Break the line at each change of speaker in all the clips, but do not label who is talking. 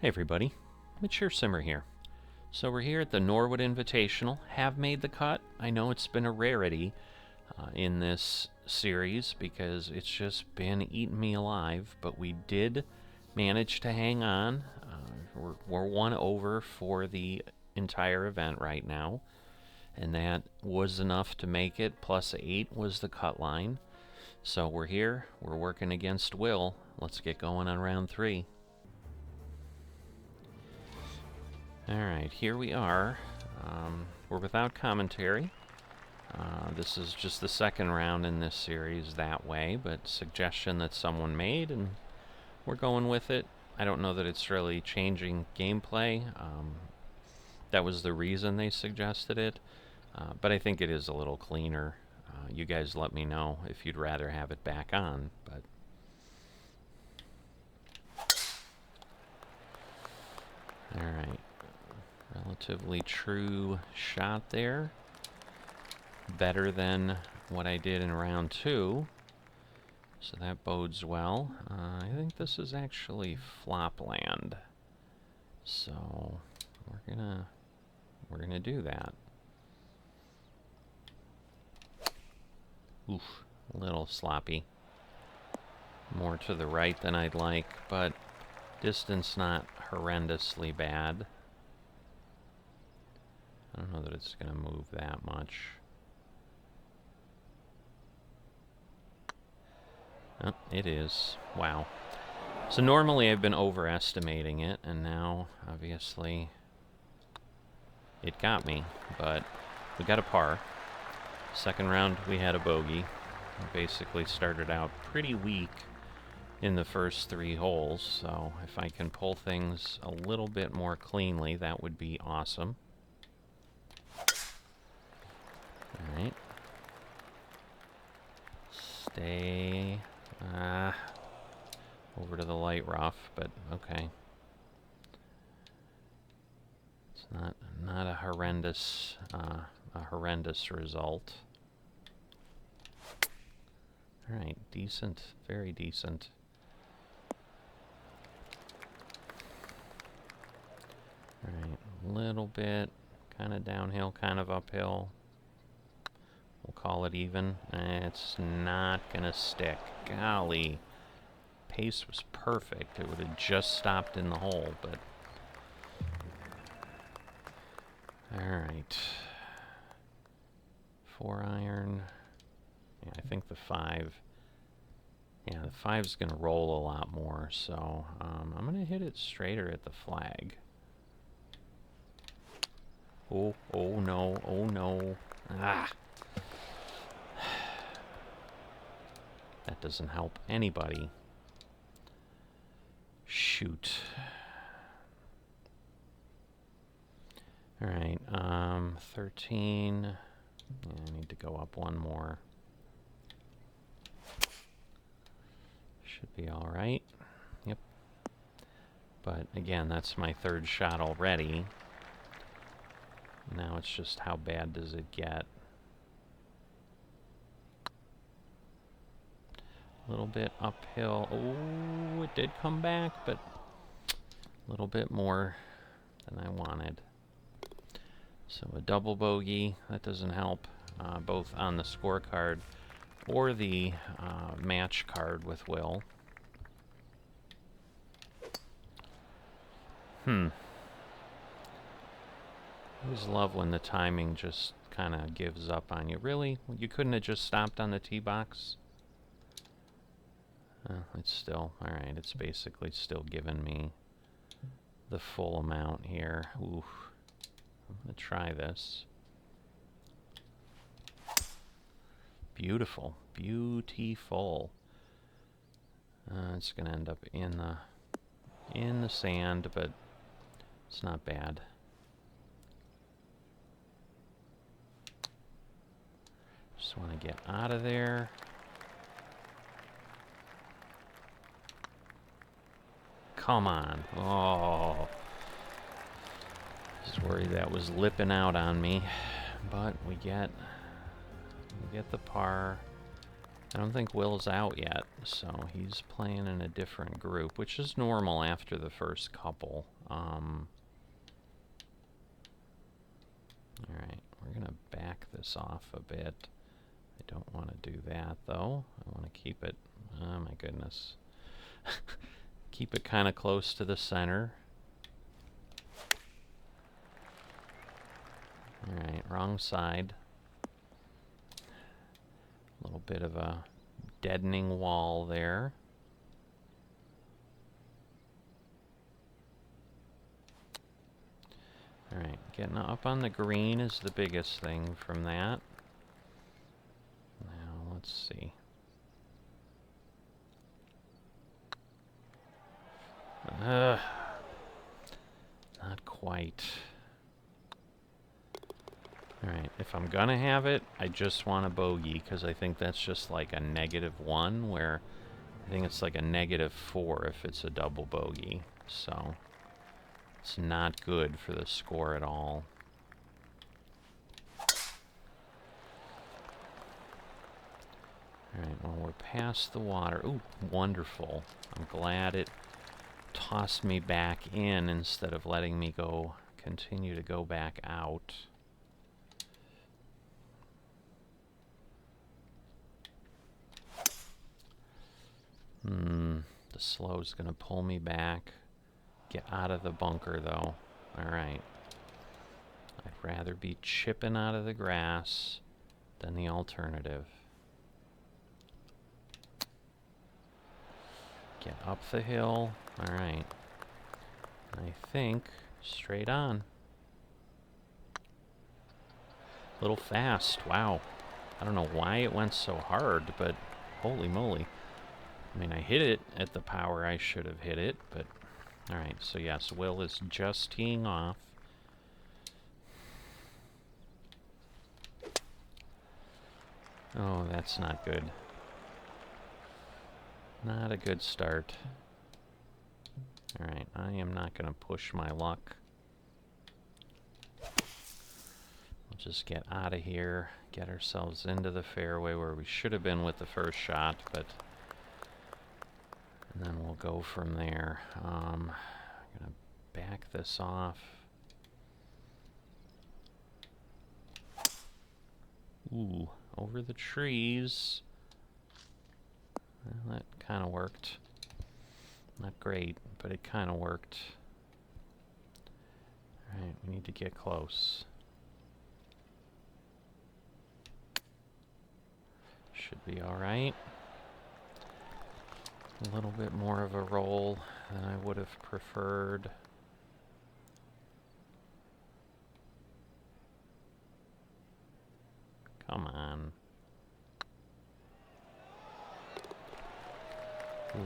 Hey everybody, Mature Simmer here. So we're here at the Norwood Invitational, have made the cut. I know it's been a rarity in this series because it's just been eating me alive, but we did manage to hang on. We're one over for the entire event right now, and that was enough to make it. Plus 8 was the cut line. So we're here, we're working against Will. Let's get going on round 3. Alright, here we are. We're without commentary. This is just the second round in this series that way, but suggestion that someone made, and we're going with it. I don't know that it's really changing gameplay. That was the reason they suggested it, but I think it is a little cleaner. You guys let me know if you'd rather have it back on, but... Alright. Relatively true shot there. Better than what I did in round 2. So that bodes well. I think this is actually flop land. So we're gonna do that. Oof, a little sloppy. More to the right than I'd like, but distance not horrendously bad. I don't know that it's going to move that much. Oh, it is. Wow. So normally I've been overestimating it, and now, obviously, it got me. But we got a par. Second round, we had a bogey. We basically started out pretty weak in the first 3 holes, so if I can pull things a little bit more cleanly, that would be awesome. Alright. Stay over to the light rough, but okay. It's not a horrendous result. Alright, decent, very decent. Alright, a little bit, kind of downhill, kind of uphill. We'll call it even. It's not gonna stick. Golly. Pace was perfect. It would have just stopped in the hole, but... Alright. 4 iron. Yeah, I think the 5... Yeah, the 5's gonna roll a lot more, so I'm gonna hit it straighter at the flag. Oh no, oh no. Ah! That doesn't help anybody. Shoot. Alright, 13. Yeah, I need to go up one more. Should be alright. Yep. But again, that's my 3rd shot already. Now it's just how bad does it get? A little bit uphill. Oh, it did come back, but a little bit more than I wanted. So a double bogey, that doesn't help, both on the scorecard or the match card with Will. I always love when the timing just kind of gives up on you. Really? You couldn't have just stopped on the tee box? It's still, alright, it's basically still giving me the full amount here. Oof. I'm going to try this. Beautiful. Beautiful. It's going to end up in the sand, but it's not bad. Just want to get out of there. Come on. Oh. Just worried that was lipping out on me. But we get the par. I don't think Will's out yet, so he's playing in a different group, which is normal after the first couple. Alright, we're going to back this off a bit. I don't want to do that, though. I want to keep it... Oh, my goodness. Keep it kind of close to the center. Alright, wrong side. A little bit of a deadening wall there. Alright, getting up on the green is the biggest thing from that. Now, let's see. Not quite. Alright, if I'm gonna have it, I just want a bogey, because I think that's just like a -1, where I think it's like a -4 if it's a double bogey. So, it's not good for the score at all. Alright, well, we're past the water. Ooh, wonderful. I'm glad it tossed me back in instead of letting me continue to go back out. The slow's gonna pull me back. Get out of the bunker, though. Alright. I'd rather be chipping out of the grass than the alternative. Get up the hill. Alright. I think straight on. A little fast. Wow. I don't know why it went so hard, but holy moly. I mean, I hit it at the power I should have hit it, but... Alright, so yes, Will is just teeing off. Oh, that's not good. Not a good start. Alright, I am not going to push my luck. We'll just get out of here, get ourselves into the fairway where we should have been with the first shot, but... And then we'll go from there. I'm going to back this off. Ooh, over the trees. Well, that kind of worked. Not great, but it kind of worked. Alright, we need to get close. Should be alright. A little bit more of a roll than I would have preferred. Come on.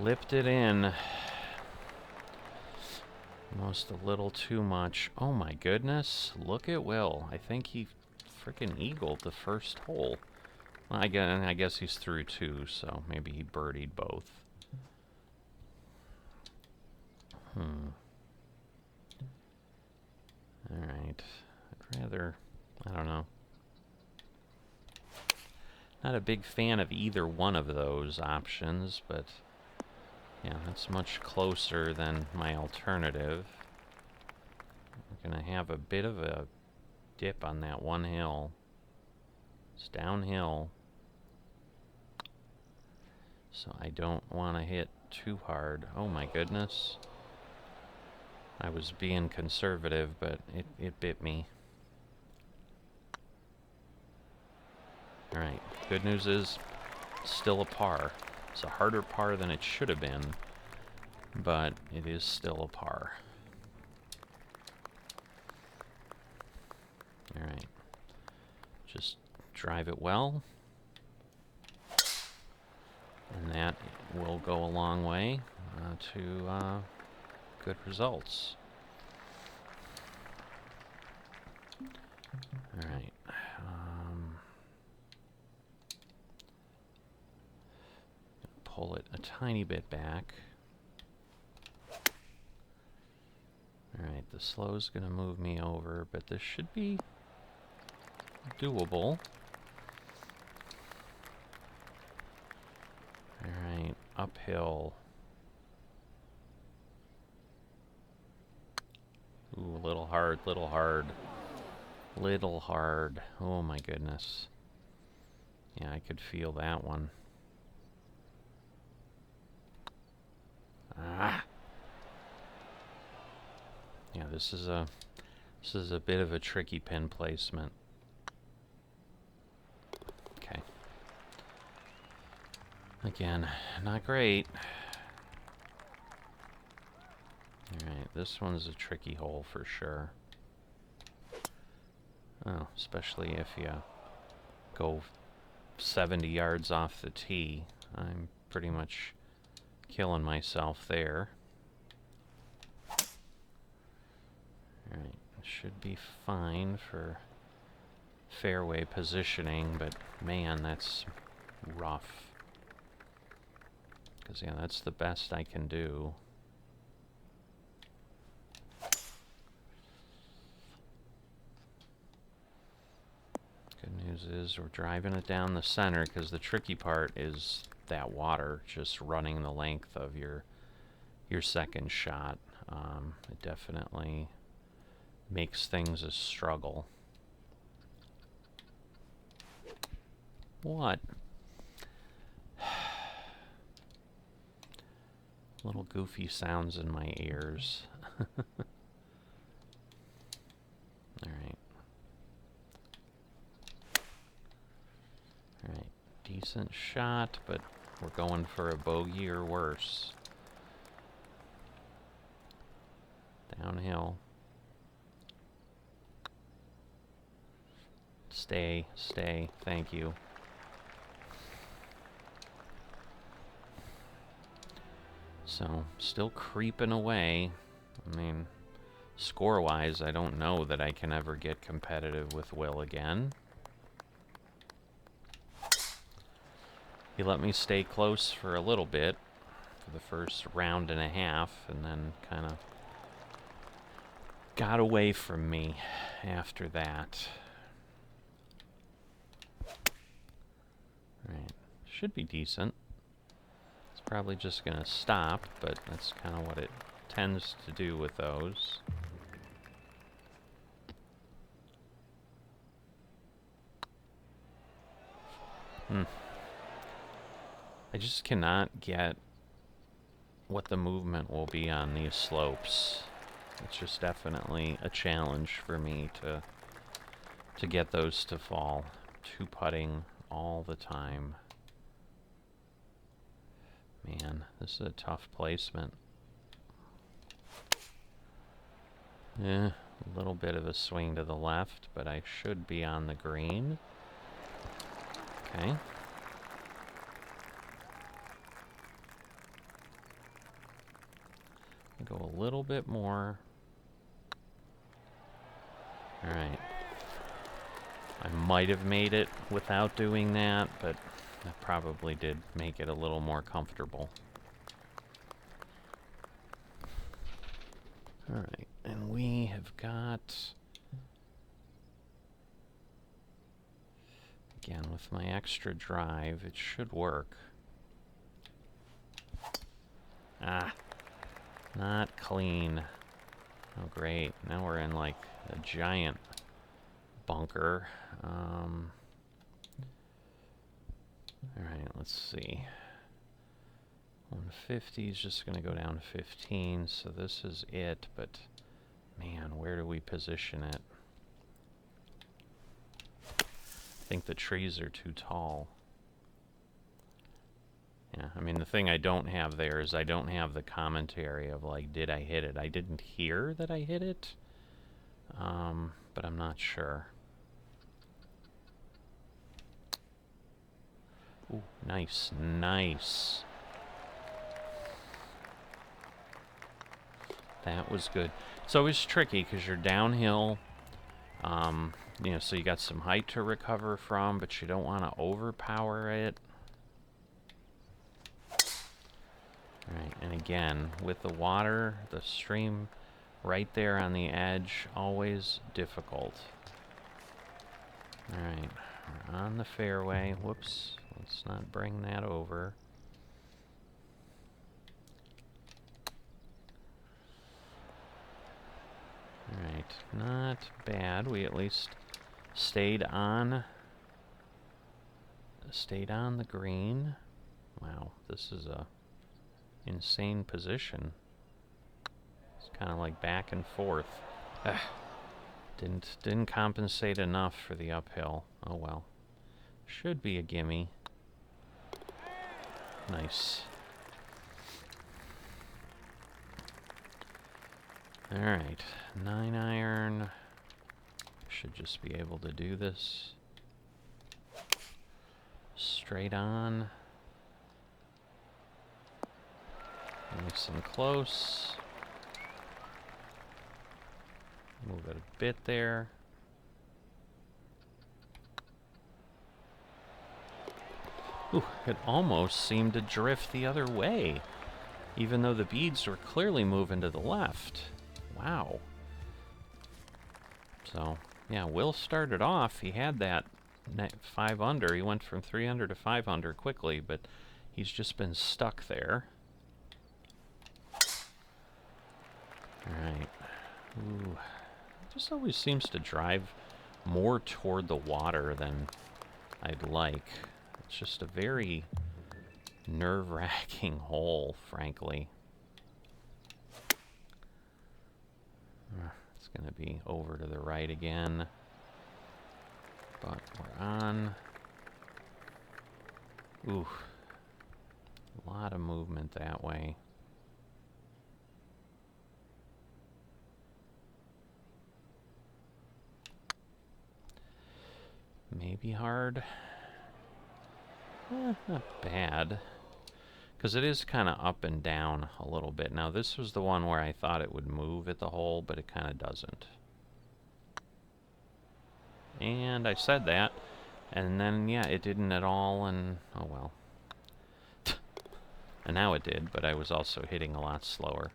Lipped it in. Almost a little too much. Oh my goodness. Look at Will. I think he frickin' eagled the first hole. Well, I guess he's through two, so maybe he birdied both. Alright. I'd rather... I don't know. Not a big fan of either one of those options, but... Yeah, that's much closer than my alternative. We're going to have a bit of a dip on that one hill. It's downhill. So I don't want to hit too hard. Oh my goodness. I was being conservative, but it bit me. Alright, good news is, it's still a par. It's a harder par than it should have been, but it is still a par. Alright, just drive it well, and that will go a long way to good results. Alright. Pull it a tiny bit back. Alright, the slow's gonna move me over, but this should be doable. uphill. Ooh, a little hard, little hard. Little hard. Oh my goodness. Yeah, I could feel that one. Ah! Yeah, this is a bit of a tricky pin placement. Okay. Again, not great. Alright, this one's a tricky hole for sure. Oh, especially if you go 70 yards off the tee. I'm pretty much killing myself there. Alright, should be fine for fairway positioning, but man, that's rough. Because, yeah, that's the best I can do. Good news is we're driving it down the center, because the tricky part is that water just running the length of your second shot. It definitely makes things a struggle. What? Little goofy sounds in my ears. Alright. Alright, decent shot, but we're going for a bogey or worse. Downhill. Stay, stay, thank you. So, still creeping away. I mean, score-wise, I don't know that I can ever get competitive with Will again. He let me stay close for a little bit, for the first round and a half, and then kind of got away from me after that. Right, should be decent. It's probably just going to stop, but that's kind of what it tends to do with those. I just cannot get what the movement will be on these slopes. It's just definitely a challenge for me to get those to fall. Two putting all the time. Man, this is a tough placement. A little bit of a swing to the left, but I should be on the green. Okay. Go a little bit more. Alright. I might have made it without doing that, but I probably did make it a little more comfortable. Alright, and we have got... Again, with my extra drive, it should work. Ah! Not clean. Oh, great. Now we're in, like, a giant bunker. Alright, let's see. 150 is just going to go down to 15, so this is it, but, man, where do we position it? I think the trees are too tall. Yeah, I mean, the thing I don't have there is I don't have the commentary of, like, did I hit it? I didn't hear that I hit it, but I'm not sure. Ooh, nice, nice. That was good. It's always tricky because you're downhill, you know, so you got some height to recover from, but you don't want to overpower it. Alright, and again, with the water, the stream right there on the edge, always difficult. Alright, we're on the fairway. Whoops, let's not bring that over. Alright, not bad. We at least stayed on the green. Wow, this is a insane position. It's kind of like back and forth. Ugh. Didn't compensate enough for the uphill. Oh well. Should be a gimme. Nice. Alright, 9-iron. Should just be able to do this. Straight on. Nice and close. Move it a bit there. Ooh, it almost seemed to drift the other way, even though the beads were clearly moving to the left. Wow. So, yeah, Will started off. He had that 5 under. He went from 3 under to 5 under quickly, but he's just been stuck there. Alright. Ooh. Just always seems to drive more toward the water than I'd like. It's just a very nerve-wracking hole, frankly. It's going to be over to the right again. But we're on. Ooh. A lot of movement that way. Maybe hard. Not bad. Because it is kind of up and down a little bit. Now, this was the one where I thought it would move at the hole, but it kind of doesn't. And I said that, and then, yeah, it didn't at all, and oh well. And now it did, but I was also hitting a lot slower.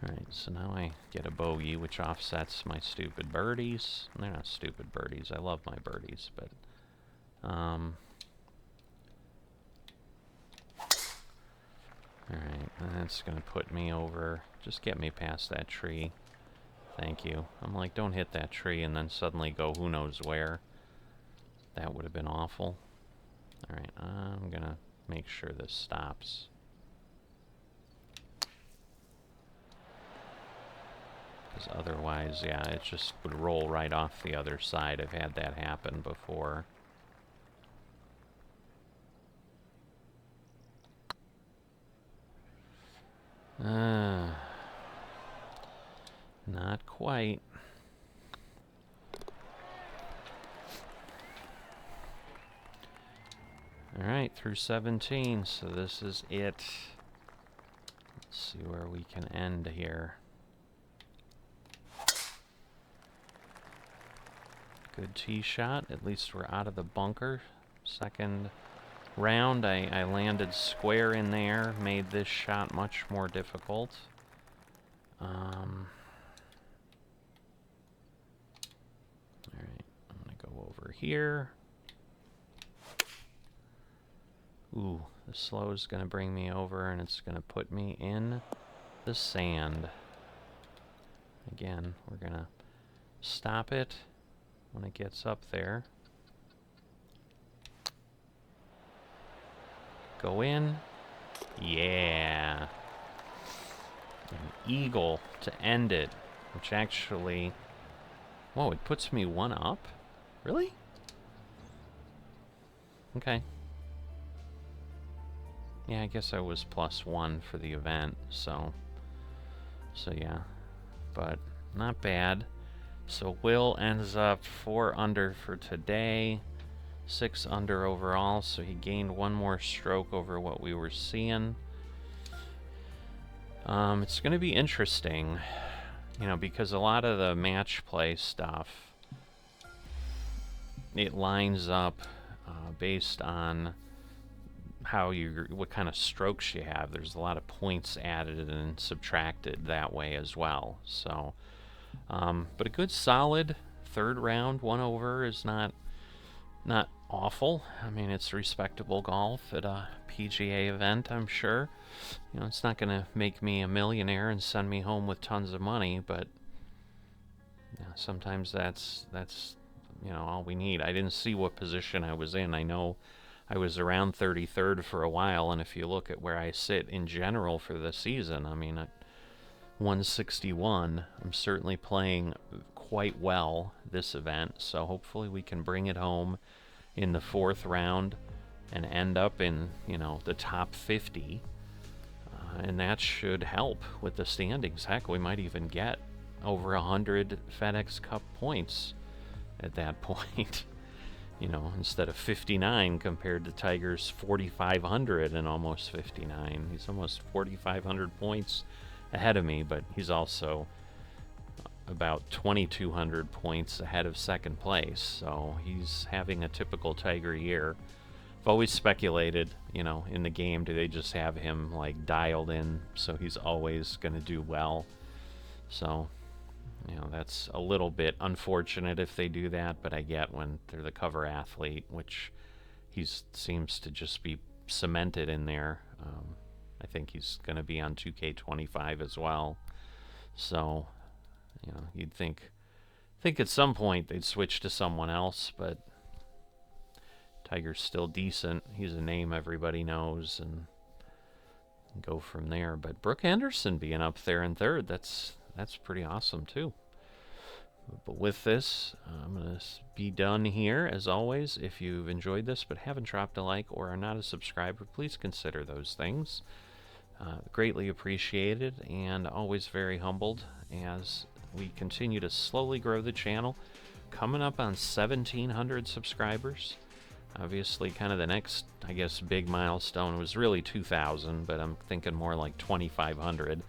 Alright, so now I get a bogey, which offsets my stupid birdies. They're not stupid birdies. I love my birdies, but... Alright, that's gonna put me over. Just get me past that tree. Thank you. I'm like, don't hit that tree and then suddenly go who knows where. That would have been awful. Alright, I'm gonna make sure this stops. Because otherwise, yeah, it just would roll right off the other side. I've had that happen before. Not quite. Alright, through 17, so this is it. Let's see where we can end here. Good tee shot. At least we're out of the bunker. Second round, I landed square in there. Made this shot much more difficult. Alright, I'm going to go over here. Ooh, the slow is going to bring me over, and it's going to put me in the sand. Again, we're going to stop it when it gets up there. Go in. Yeah. An eagle to end it, which actually... Whoa, it puts me 1 up? Really? Okay. Yeah, I guess I was +1 for the event, so yeah. But not bad. So Will ends up 4 under for today, 6 under overall, so he gained 1 more stroke over what we were seeing. It's going to be interesting, you know, because a lot of the match play stuff, it lines up based on how what kind of strokes you have. There's a lot of points added and subtracted that way as well. So, but a good solid 3rd round, 1 over is not awful. I mean, it's respectable golf at a PGA event, I'm sure. You know, it's not going to make me a millionaire and send me home with tons of money, but sometimes that's all we need. I didn't see what position I was in. I know I was around 33rd for a while, and if you look at where I sit in general for the season, I mean, at 161, I'm certainly playing quite well this event, so hopefully we can bring it home in the 4th round and end up in, the top 50. And that should help with the standings. Heck, we might even get over 100 FedEx Cup points at that point. Instead of 59 compared to Tiger's 4,500 and almost 59. He's almost 4,500 points ahead of me, but he's also about 2,200 points ahead of second place. So he's having a typical Tiger year. I've always speculated, in the game, do they just have him like dialed in so he's always going to do well? So, that's a little bit unfortunate if they do that, but I get when they're the cover athlete, which he seems to just be cemented in there. I think he's going to be on 2K23 as well. So, you'd think at some point they'd switch to someone else, but Tiger's still decent. He's a name everybody knows, and go from there. But Brooke Henderson being up there in 3rd, that's pretty awesome too. But with this, I'm going to be done here. As always, if you've enjoyed this but haven't dropped a like or are not a subscriber, please consider those things. Greatly appreciated, and always very humbled as we continue to slowly grow the channel. Coming up on 1,700 subscribers. Obviously, kind of the next, I guess, big milestone was really 2,000, but I'm thinking more like 2,500.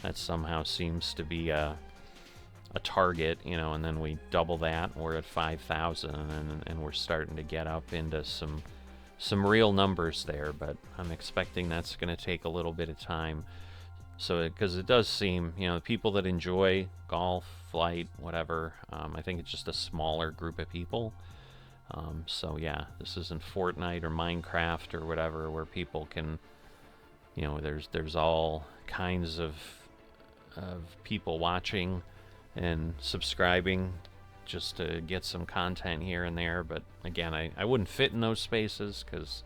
That somehow seems to be a target, and then we double that, we're at 5,000, and we're starting to get up into some real numbers there, but I'm expecting that's going to take a little bit of time. So, because it does seem, the people that enjoy golf, flight, whatever, I think it's just a smaller group of people. So yeah, this isn't Fortnite or Minecraft or whatever where people can, there's all kinds of people watching and subscribing just to get some content here and there. But again, I wouldn't fit in those spaces because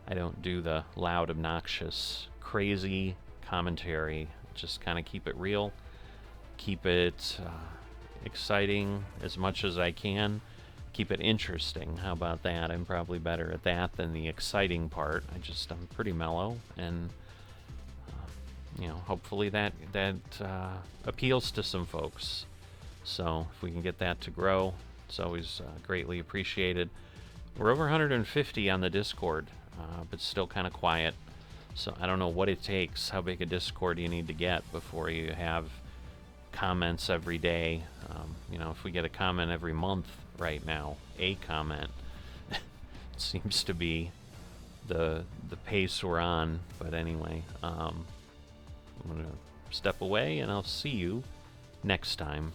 I don't do the loud, obnoxious, crazy commentary. Just kind of keep it real, keep it exciting as much as I can. Keep it interesting. How about that? I'm probably better at that than the exciting part. I'm pretty mellow, and hopefully that appeals to some folks. So if we can get that to grow, it's always greatly appreciated. We're over 150 on the Discord, but still kind of quiet. So I don't know what it takes. How big a Discord you need to get before you have comments every day? If we get a comment every month right now, a comment, it seems to be the pace we're on. But anyway, I'm gonna step away, and I'll see you next time.